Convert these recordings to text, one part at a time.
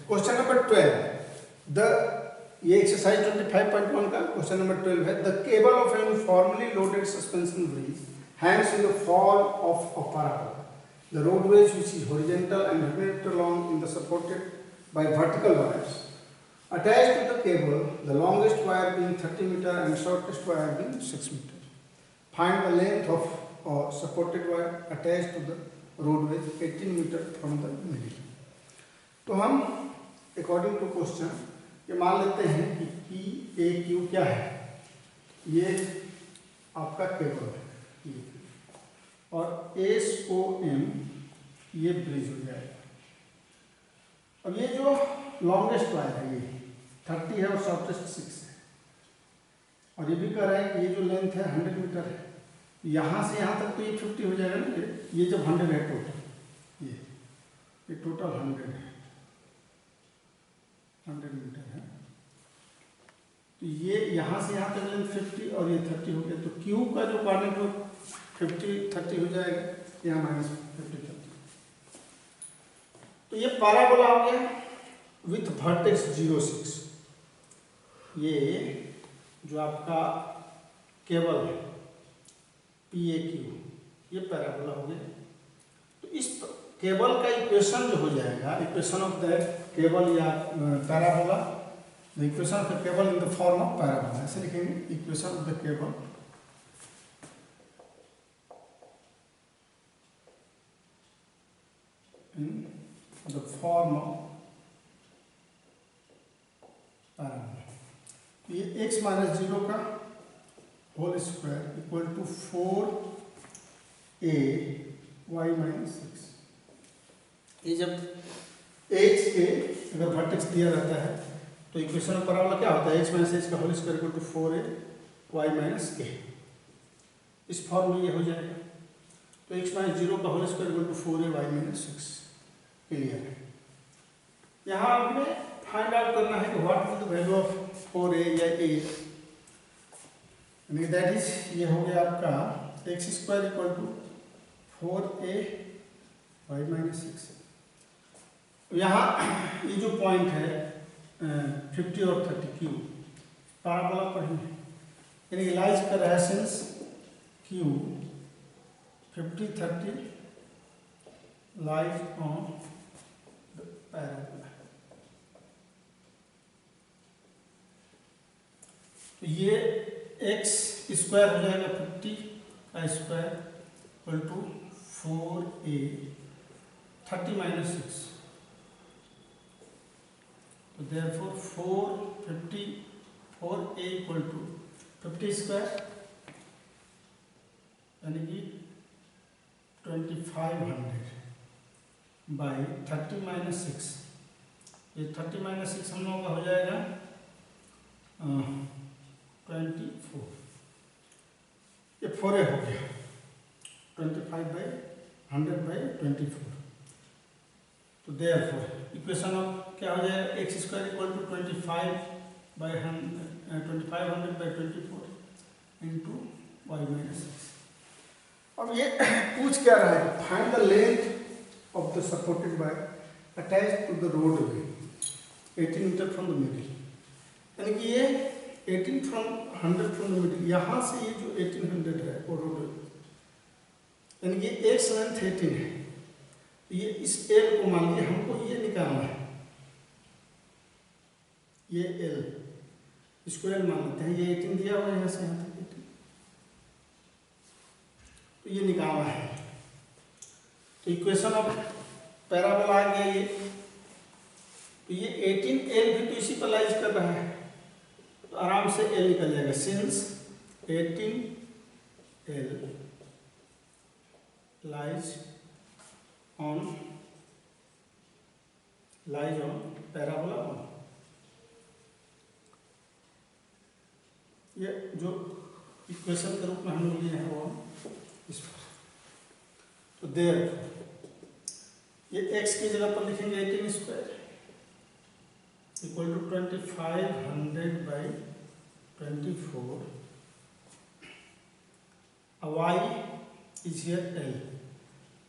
Question number 12 the ये exercise 25.1 का question number 12 है। The cable of an uniformly loaded suspension bridge hangs in the form of a parabola. The roadways which is horizontal and 100 meter long in the supported by vertical wires. Attached to the cable, the longest wire being 30 meter and shortest wire being 6 meter. Find the length of a supported wire attached to the roadways 18 meter from the middle. तो हम according to question ये मान लेते हैं कि PAQ क्या है, ये आपका केबल है और SOM ये ब्रिज हो जाएगा। अब ये जो लॉन्गेस्ट वायर है ये 30 है और शॉर्टेस्ट 6 है, और ये भी कह रहे हैं कि ये जो लेंथ है 100 मीटर है, यहाँ से यहाँ तक तो ये 50 हो जाएगा ना। ये जब 100 है टोटल, ये टोटल 100 है, 100 मीटर है, तो ये यहाँ से यहाँ तक लेंथ 50 और ये 30 हो गया। तो Q का जो क्वाड्रेंट हो 50-30 हो जाएगा, यहाँ -50-30। तो ये पैराबोला हो गया विथ वर्टेक्स 0-6। ये जो आपका केबल है PAQ ये पैराबोला हो गया। तो इस केबल का इक्वेशन जो हो जाएगा, इक्वेशन ऑफ द केबल या parabola, the equation of the cable in the form of parabola, ऐसे लिखेंगे equation of the cable in the form of parabola. ये x माइनस 0 का whole square equal to 4a y minus 6। ये जब h के अगर vertex दिया रहता है तो इक्वेशन ऑफ पैराबोला क्या होता है, x माइनस h का whole square equal to 4a y minus k। इस फॉर्म में ये हो जाएगा। तो x माइनस 0 का whole square equal to 4a y minus 6 clear है। यहाँ हमें फाइंड आउट करना है कि what is the value of 4a या a, यानी दैट इज ये हो गया आपका x square equal to 4a y minus 6। यहाँ ये जो पॉइंट है 50 और 30 Q पैराबोला पर ही है, यानी लाइज का रेसेंस Q 50-30 लाइज ऑन पैराबोला। तो ये x स्क्वायर हो जाएगा 50 का square equal to 4a 30 minus 6। तो therefore 4a equal to 50 square यानी कि 2500 बाई 30 माइनस 6। ये 30 माइनस 6 हम लोगों का हो जाएगा 24। ये 4a हो गया 25/100/24। तो देयरफॉर इक्वेशन ऑफ क्या हो जाएगा, x square equal to 2500/24 into y minus 6। अब ये पूछ क्या रहा है, find the length of the supported wire attached to the roadway 18 meter from the middle। यानी कि ये 18 from 100 from the middle, यहाँ से ये जो 1800 है वो रोडवे, यानी कि x लेंथ 18 है। ये इस L को मान लिया, हमको ये निकालना है, ये L इसको L मान लेते हैं। ये 18 दिया हुआ है यहाँ से यहाँ तक 18, तो ये निकालना है। तो इक्वेशन ऑफ पैराबोला आ गया ये। तो ये 18L भी तो इसी पर लाइज कर रहा है, तो आराम से L निकल जाएगा। Since 18L lies on parabola 1। ये जो इक्वेशन के रूप में हम लोग लिए हैं वो इस पर। तो देयर ये x की जगह पर लिखेंगे 18 square equal to 2500/24। y is here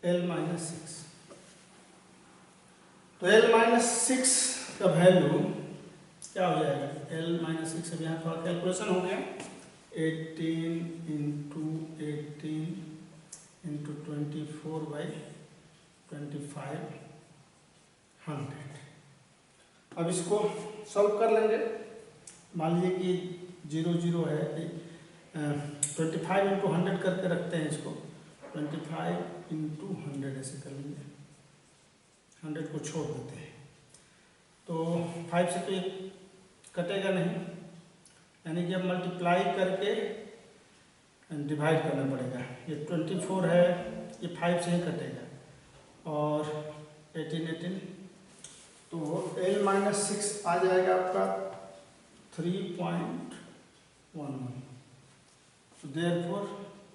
L minus 6। तो L minus 6 इसका वैल्यू क्या हो जाएगा, L माइनस 6। अब यहाँ थोड़ा कैलकुलेशन हो गया, 18 इंटू 24/2500। अब इसको सॉल्व कर लेंगे। मान लीजिए कि 0 0 है, 25 इंटू 100 करके रखते हैं इसको, 25 इंटू 100 ऐसे कर लेंगे, 100 को छोड़ देते हैं। तो 5 से तो ये कटेगा नहीं, यानी कि अब मल्टीप्लाई करके डिवाइड करना पड़ेगा। ये 24 है, ये 5 से ही कटेगा, और 18 तो L माइनस 6 आ जाएगा आपका 3.11। तो देयरफॉर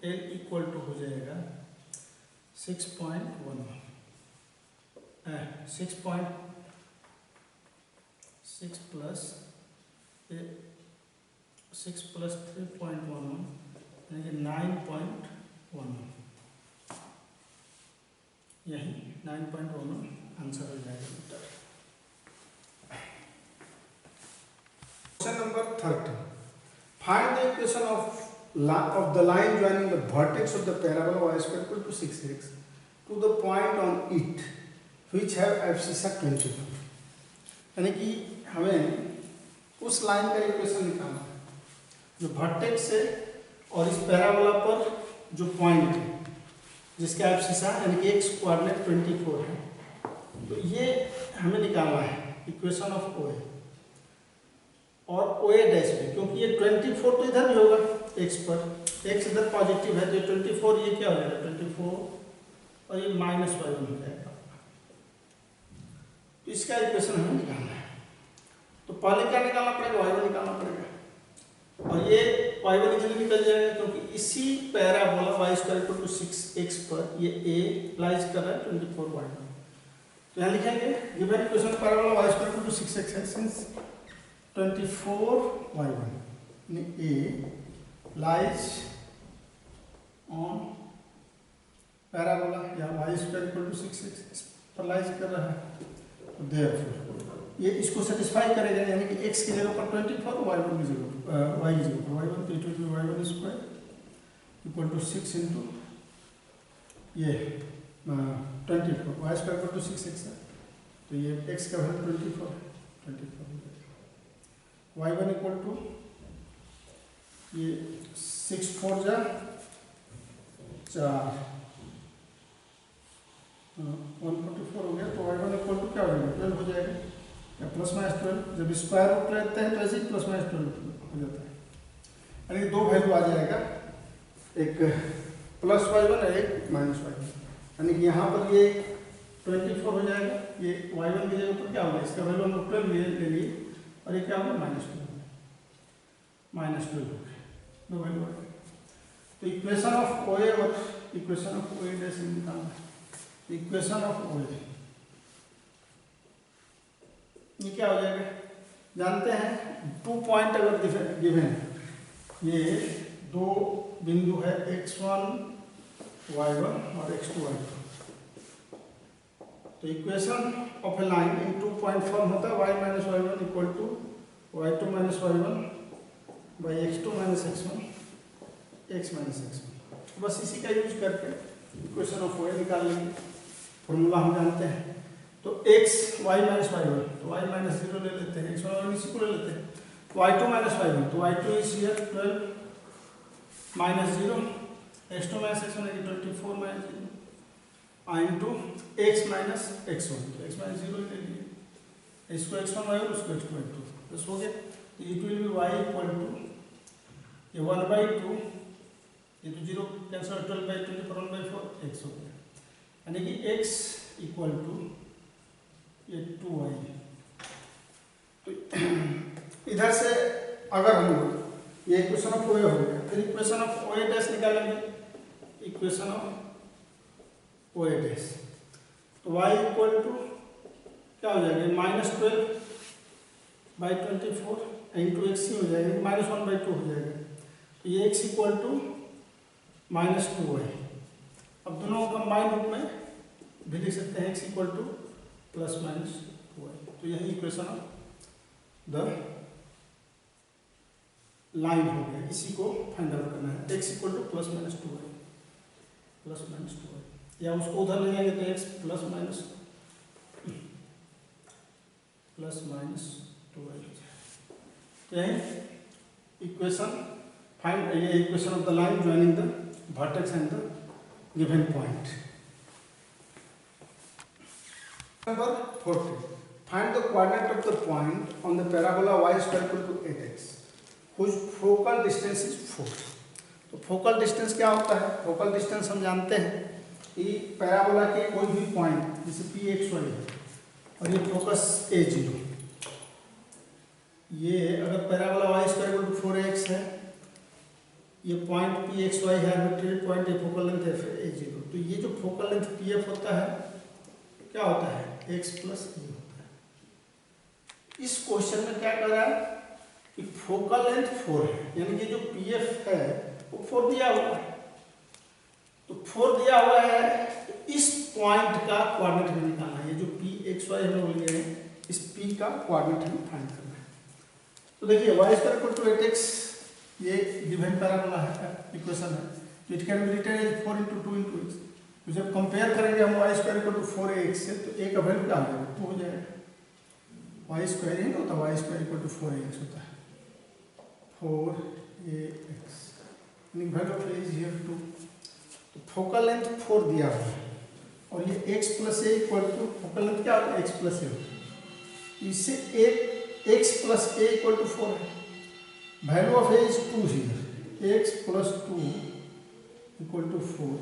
L इक्वल टू हो जाएगा 6.11, 6 प्लस 3.11 यानी कि 9.11, यही 9.11 आंसर हो जाएगा बेटा। Question number 13. Find the equation of the line joining the vertex of the parabola y square equal to 6x to the point on it which have abscissa 24. यानी कि हमें उस लाइन का इक्वेशन निकालना है जो वर्टेक्स से और इस पैराबोला पर जो पॉइंट है जिसका एब्सिसा यानी कि x कोऑर्डिनेट 24 है। तो ये हमें निकालना है इक्वेशन ऑफ OA और OA डैश भी, क्योंकि ये 24 तो इधर भी होगा x पर, x इधर पॉजिटिव है तो ये 24, ये क्या हो जाएगा 24 और ये माइनस y1 हो जाएगा। तो इसका इक्वेशन हमें निकालना है। तो पहले क्या निकालना पड़ेगा, y1 निकालना पड़ेगा, और ये y1 इजीली निकल जाएगा क्योंकि इसी parabola y square equal to 6x पर ये a लाइज कर रहा है 24y1। तो यहाँ लिखेंगे given equation parabola y square equal to 6x है, since 24y1 a lies on parabola या y square equal to 6x पर लाइज कर रहा है। देयरफॉर ये इसको सेटिस्फाई करेगा, यानी कि x की जगह पर 24, y1 की जगह y की जगह पर y1, तो it will be y1 square equal to 6 into ये 24, y square equal to 6x है, तो ये x का वैल्यू 24 है, 24 y1 इक्वल टू ये 6 4 जा 4 144 हो गया। तो y1 इक्वल टू क्या हो जाएगा 12 हो जाएगा, या प्लस माइनस 12। जब स्क्वायर रूट लेते हैं तो ऐसे ही प्लस माइनस 12 हो जाता है, यानी दो वैल्यू आ जाएगा, एक प्लस y1 और एक माइनस y1, यानी कि यहाँ पर ये 24 हो जाएगा, ये y1 की जगह पर क्या होगा, इसका वैल्यू हम 12 ले लिए और ये क्या होगा माइनस 12 हो गया, दो वैल्यू आ गए। तो इक्वेशन ऑफ OA और इक्वेशन ऑफ OA डैश निकालना है। इक्वेशन ऑफ OA ये क्या हो जाएगा, जानते हैं 2 पॉइंट अगर गिवन है, ये दो बिंदु है x1 y1 और x2 y2, तो equation of a line in 2 point form होता है y minus y1 equal to y2 minus y1 by x2 minus x1 x minus x1। बस इसी का यूज करके इक्वेशन ऑफ OA निकाल लेंगे, फॉर्मूला हम जानते हैं। तो x y माइनस y1, तो y माइनस 0 ले लेते हैं, x1 और इसी को ले लेते हैं, y2 माइनस y1, तो y2 is here 12 minus 0, x2 minus x1 है 24 minus 0 into x minus x1, तो x माइनस 0 ले लिए, इसको x1 y1 उसको x2 y2, बस हो गया। तो it will be y equal to ये 1/2, ये तो 0 कैंसिल, 12/24 1/4 x हो गया, यानी कि x इक्वल टू ये 2y। तो इधर से अगर हम ये इक्वेशन ऑफ OA हो गया, फिर इक्वेशन ऑफ OA डैश निकालेंगे, इक्वेशन ऑफ OA डैश, तो y इक्वल टू क्या हो जाएगा -12/24 इंटू x ही हो जाएगा, -1/2 हो जाएगा, तो ये x इक्वल टू -2y। अब दोनों को कंबाइंड रूप में भी लिख सकते हैं, x इक्वल टू +-2y। तो तो यही इक्वेशन ऑफ द लाइन हो गया, इसी को फाइंड आउट करना है। x equal two plus minus 2y, या उसको उधर ले जाएंगे तो x प्लस माइनस 2y। तो यही इक्वेशन फाइंड, ये equation of the line joining the vertex and the given point. Number 40. Find the coordinate of the point on the parabola y square equal to 8x, whose focal distance is 4. तो focal distance क्या होता है? Focal distance हम जानते हैं कि parabola के कोई भी पॉइंट जैसे पी एक्स वाई है और ये फोकस a0, ये अगर parabola y square equal to 4x है, ये पॉइंट पी एक्स वाई है, आर्बिट्रेरी पॉइंट है, फोकल लेंथ है a0, तो ये जो फोकल लेंथ pf होता है क्या होता है? x प्लस ए होता है। इस क्वेश्चन में क्या कर रहा है कि फोकल लेंथ 4 है, यानी कि जो pf है वो 4 दिया हुआ है, तो 4 दिया हुआ है, तो इस पॉइंट का कोऑर्डिनेट हमें निकालना है। ये जो पी एक्स वाई हम लोग लिए हैं, इस p का कोऑर्डिनेट हमें फाइंड करना है। तो देखिए y square equal to 8x, ये गिवन पैराबोला है, इक्वेशन है, it can be written as 4 × 2 × x। तो जब कंपेयर करेंगे हम y square equal to 4ax से, तो a का वैल्यू क्या हो जाएगा? 2 हो जाएगा। y स्क्वायर ही होता है, y square equal to 4ax होता है, 4ax, value of a is here 2। तो फोकल लेंथ 4 दिया हुआ है और ये x plus a equal to, focal length क्या होता है? x प्लस ए होता है, इससे x plus a equal to 4 है। Value of a is 2 here, x plus 2 equal to 4,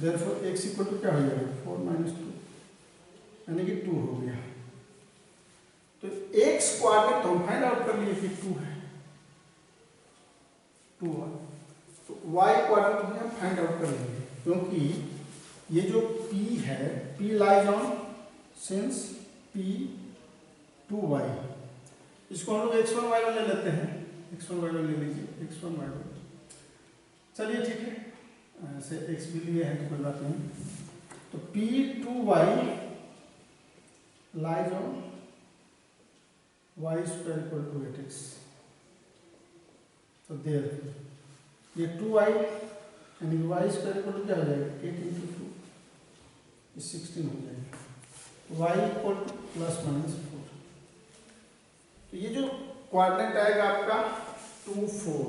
therefore x equal to क्या हो जाएगा? 4 माइनस 2, यानी कि 2 हो गया। तो x कोऑर्डिनेट तो हम फाइंड आउट कर लिए कि 2 है, 2 है, तो y कोऑर्डिनेट भी हम फाइंड आउट कर लेंगे, क्योंकि ये जो p है, p lies on since p 2y, इसको हम लोग x1 y1 ले लेते हैं, x1 y1 ले लीजिए, x1 y1, चलिए ठीक है, ऐसे x भी लिए हैं तो कोई बात नहीं। तो p2y lies on y square equal to 8x, तो देयर ये 2y यानी y स्क्वायर इक्वल टू क्या हो जाएगा? 8 × 2 16 हो जाएगा, y equal two plus minus 4। तो ये जो कोऑर्डिनेट आएगा आपका 2 4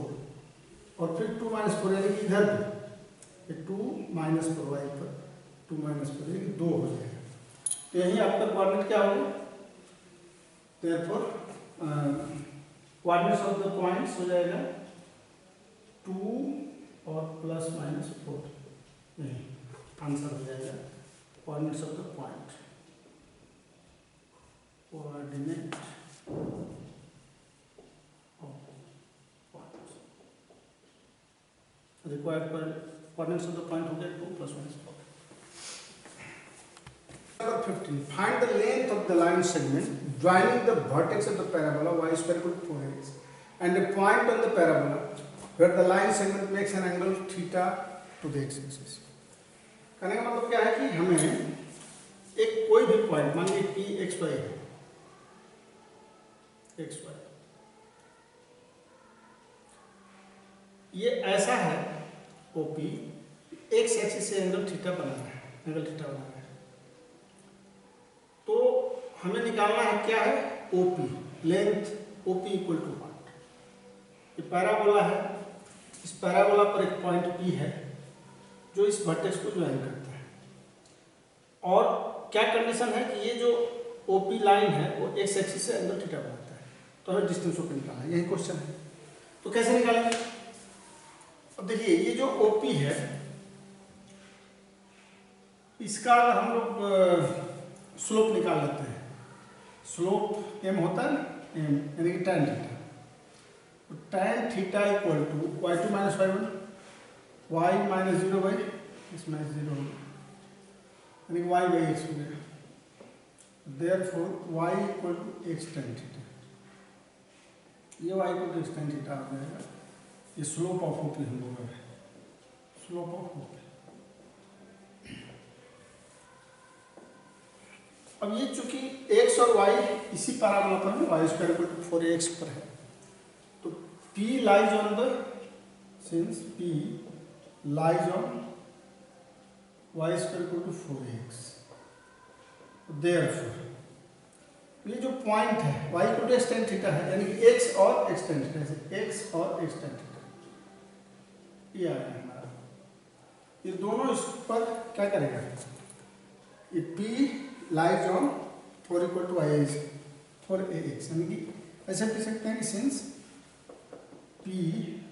और फिर 2 माइनस 4, यानी कि इधर भी 2 माइनस 4 y पर 2 माइनस 4 यानी 2 हो जाएगा। तो यही आपका कोऑर्डिनेट क्या होगा? Therefore coordinates of the points हो जाएगा 2 और प्लस माइनस 4, नहीं आंसर हो जाएगा coordinates of the point, coordinate required coordinates of the point हो गया 2 + -4। Number 15. Find the length of the line segment joining the vertex of the parabola y square equal to 4x and a point on the parabola where the line segment makes an angle theta to the x-axis। कहने का मतलब क्या है कि हमें एक कोई भी पॉइंट, मान लीजिए p x y है, x y, ये ऐसा है OP, x एक्सिस से एंगल थीटा बनाना है, एंगल थीटा बनाना है, तो हमें निकालना है क्या है? OP, length OP equal to 1। ये पैराबोला है, इस पैराबोला पर एक पॉइंट P है जो इस वर्टेक्स को ज्वाइन करता है, और क्या कंडीशन है कि ये जो OP लाइन है वो x एक्सिस से एंगल थीटा बनाता है, तो हमें डिस्टेंस OP निकालना है, यही क्वेश्चन है। तो कैसे निकालेंगे? अब देखिए ये जो OP है, इसका अगर हम लोग स्लोप निकाल लेते हैं, स्लोप m होता है ना, m यानी कि tan थीटा, तो tan theta equal to y2 - y1, y - 0 इसमें 0 होगा, यानी कि y/x हो गया। Therefore y equal to x tan theta, ये y equal to x tan theta आ जाएगा। ये स्लोप ऑफ OP हम लोग है, स्लोप ऑफ OP। अब ये चूंकि x और y इसी पैराबोला पर है, y square equal to 4ax पर है, तो P lies on the, since P lies on y square equal to 4ax, therefore ये जो पॉइंट है y equal to x tan theta है, यानी कि x और x tan थीटा, जैसे x और x tan थीटा, ये आया हमारा। ये दोनों इस पर क्या करेगा, ये P lies on 4 equal to आई फॉर ए एक्स, यानी कि ऐसे लिख सकते हैं कि सिंस P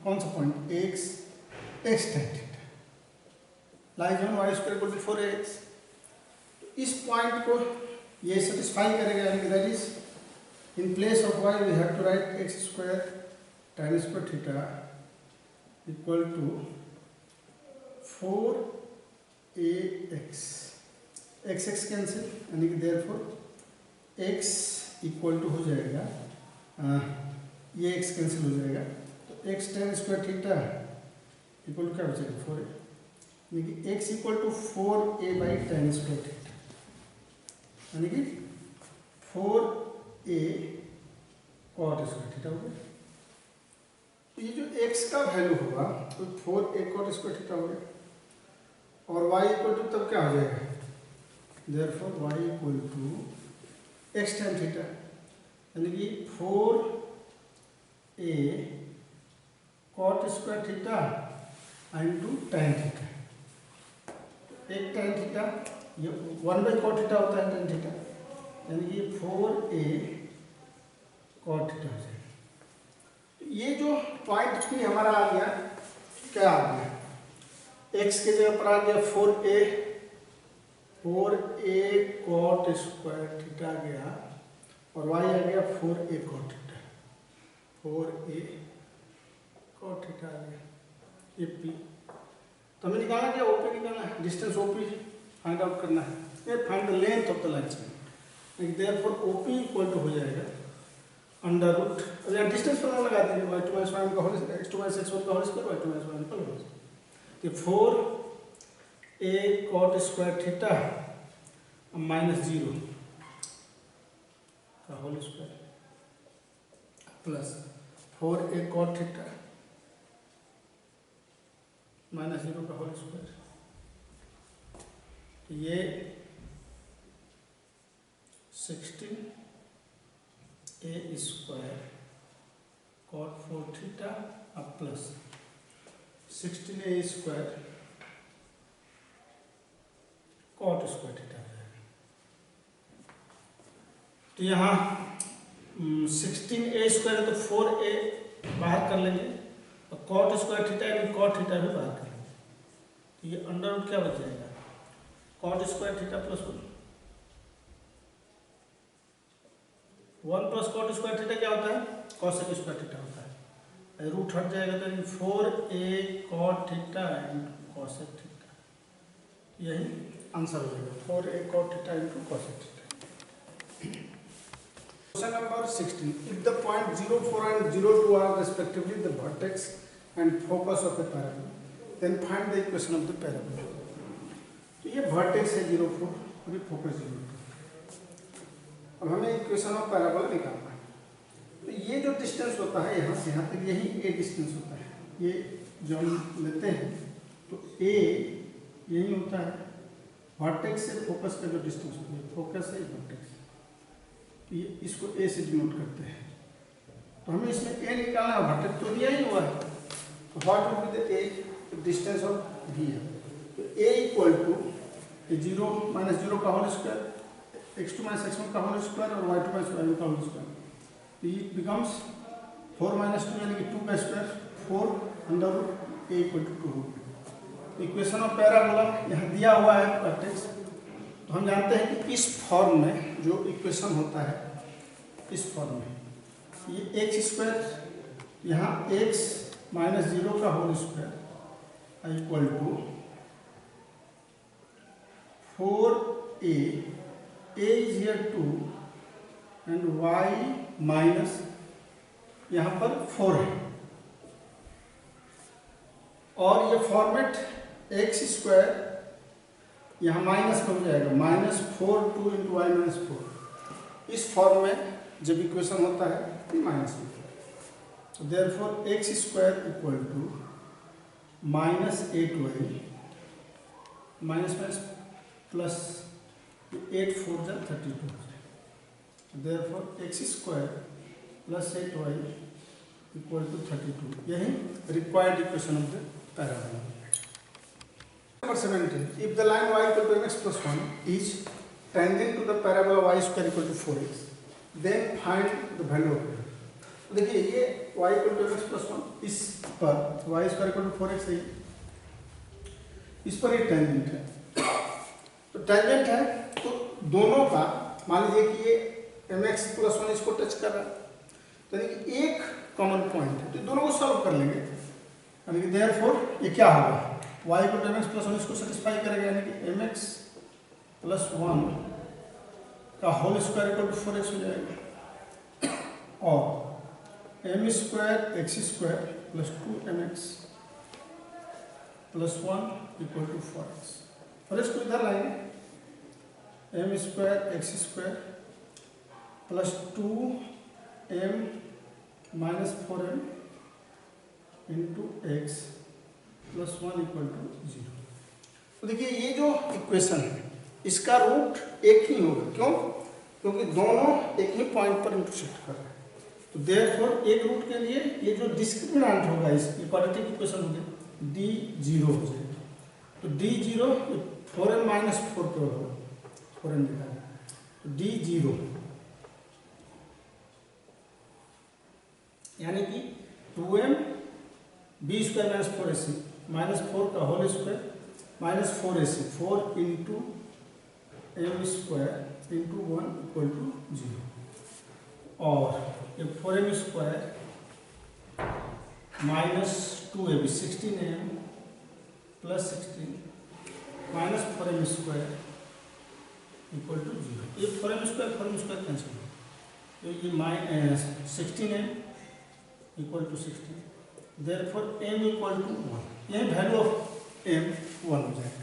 कौन सा पॉइंट x x tan थीटा lies on y square equal to 4ax, इस पॉइंट को ये सेटिस्फाई करेगा, यानी कि that is in place of y we have to write x square tan square theta equal to 4ax, x x cancel, यानी कि therefore x equal to हो जाएगा, ये x कैंसिल हो जाएगा, तो x tan square theta equal to क्या बचेगा 4a, यानी कि x equal to 4a by tan square theta, यानी कि 4a cot स्क्वायर थीटा हो गया। तो ये जो x का वैल्यू होगा तो 4a cot स्क्वायर थीटा हो गया, और y इक्वल टू तब क्या हो जाएगा, therefore y equal to x tan theta, यानी कि 4a cot square theta into tan theta, एक tan थीटा ये 1 बाई cot थीटा होता है tan थीटा, यानी कि 4a cot थीटा हो जाएगा। ये जो पॉइंट भी हमारा आ गया, क्या आ गया, x के जगह पर आ गया 4a cot स्क्वायर थीटा आ गया, और y आ गया 4a cot theta, 4a cot theta आ गया, ये p। तो हमें निकालना क्या, OP निकालना है, डिस्टेंस OP फाइंड आउट करना है, ये find the length of the line segment, therefore OP equal to हो जाएगा अंडर रूट, अब यहाँ डिस्टेंस फॉर्मूला लगा देंगे, y2 - y1 का होल स्क्वायर, x2 - x1 का होल स्क्वायर, y2 - y1 का होल स्क्वायर, तो 4a cot स्क्वायर थीटा -0 का whole square plus 4a cot theta -0 का होल स्क्वायर, तो ये 16a स्क्वायर cot 4 थीटा अब plus 16a square cot square theta आ जाएगा। तो यहाँ 16a स्क्वायर है तो 4a बाहर कर लेंगे, और cot स्क्वायर थीटा यानी cot थीटा भी बाहर कर लेंगे, तो ये अंडर रूट क्या बच जाएगा, cot square theta plus 1 plus cot square theta क्या होता है, cosec स्क्वायर थीटा होता है, रूट हट जाएगा तो 4a cot theta into cosec theta, यही आंसर हो जाएगा 4a cot theta into cosec theta. Question number 16, if the point 0,4 and 0,2 are respectively the vertex and focus of a parabola, then find the equation of the parabola। तो ये vertex है 0,4 और ये focus 0,2, अब हमें equation of parabola निकालना है। तो ये जो डिस्टेंस होता है यहाँ से यहाँ तक, यही a डिस्टेंस होता है, ये जो हम लेते हैं तो a यही होता है, वर्टेक्स से फोकस का जो डिस्टेंस होता है, फोकस है वर्टेक्स, तो ये इसको a से डिनोट करते हैं। तो हमें इसमें a निकालना है, वर्टेक्स तो दिया ही हुआ है, तो what will be the a distance of v है, तो a इक्वल टू 0 - 0 का होल स्क्वायर, x2 - x1 का होल स्क्वायर और y2 - y1 का होल स्क्वायर, तो इट बिकम्स 4 - 2 यानी कि 2 का स्क्वायर, 4 under root a equal to 2 हो गया। इक्वेशन ऑफ पैराबोला यहाँ दिया हुआ है वर्टेक्स, तो हम जानते हैं कि इस फॉर्म में जो इक्वेशन होता है, इस फॉर्म में ये x स्क्वायर यहाँ x - 0 का whole square equal to 4a, a is here 2 and y minus यहाँ पर 4 है, और ये फॉर्मेट x स्क्वायर यहाँ माइनस में हो जाएगा -4 2 इंटू वाई माइनस 4। इस फॉर्म में जब इक्वेशन होता है तो माइनस में, तो therefore x square equal to -8y minus minus plus 8 4 जा 32, therefore x square plus 8y equal to 32। यही required equation of the parabola. Number 17. If the line y equal to mx plus 1 is tangent to the parabola y square equal to 4x, then find the value of it. देखिए ये y equal to mx plus 1 इस पर y square equal to 4x है, इस पर एक tangent है। तो टेंजेंट है तो दोनों का मान लीजिए कि ये mx plus 1 इसको टच कर रहा है, तो यानी कि एक कॉमन पॉइंट है, तो दोनों को सॉल्व कर लेंगे। यानी कि देयरफॉर ये क्या होगा, y equal to mx plus 1 इसको सेटिस्फाई करेगा, यानी कि mx प्लस 1 का whole square equal to 4x हो जाएगा, और m square x square plus 2mx plus 1 equal to 4x। और इसको इधर लाएंगे, m square x square plus 2m minus 4m into x plus 1 equal to 0। तो देखिए ये जो इक्वेशन है इसका रूट एक ही होगा, क्यों? क्योंकि दोनों एक ही पॉइंट पर इंटरसेक्ट कर रहे हैं। तो देयरफॉर एक रूट के लिए ये जो डिस्क्रिमिनेंट होगा इस क्वाड्रेटिक इक्वेशन होगी d0 हो जाएगा। तो d0 4m माइनस 4 पे होगा, 4m निकालें, तो d0 यानी कि 2m b square minus 4ac minus 4 का whole square minus 4ac 4 into m square into 1 equal to 0, और ये 4m square minus 2ab 16m plus 16 minus 4m square equal to 0। ये 4m स्क्वायर कैंसिल हो, तो ये 16m equal to 16, देयरफॉर m equal to 1, यही value of m 1 हो जाएगा।